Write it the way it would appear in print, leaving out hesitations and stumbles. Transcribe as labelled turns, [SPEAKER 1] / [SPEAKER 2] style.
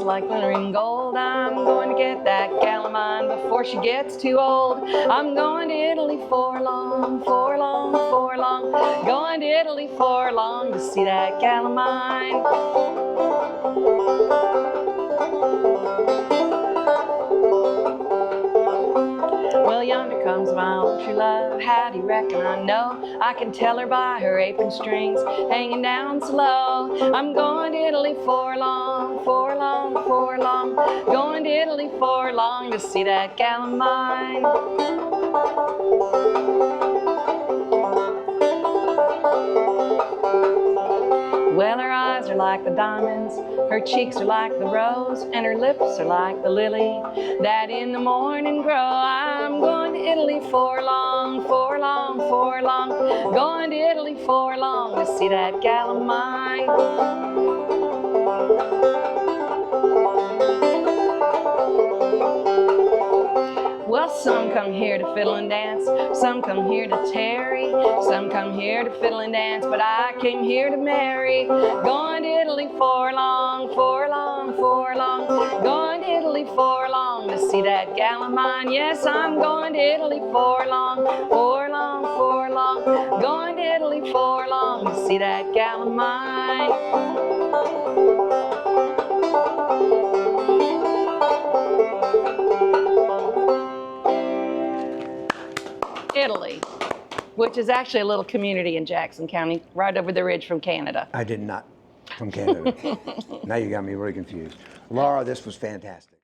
[SPEAKER 1] like glittering gold. I'm going to get that gal of mine before she gets too old. I'm going to Italy for long, for long, for long. Going to Italy for long to see that gal of mine. Well, yonder comes my own true love. How do you reckon I know? I can tell her by her apron strings hanging down so low. I'm going to Italy for long, for long, for long. Going to Italy for long to see that gal of mine. Well, her eyes are like the diamonds, her cheeks are like the rose, and her lips are like the lily that in the morning grow. I'm going to Italy for long, for long, for long. Going to Italy for long to see that gal of mine. Well, some come here to fiddle and dance, some come here to tarry, some come here to fiddle and dance, but I came here to marry. Going to Italy for long, for long, for long. Going to Italy for long to see that gal of mine. Yes, I'm going to Italy for long, for long, for long. Going to Italy for long to see that gal of mine. Italy, which is actually a little community in Jackson County, right over the ridge from Canada.
[SPEAKER 2] I did not, from Canada. Now you got me really confused. Laura, this was fantastic.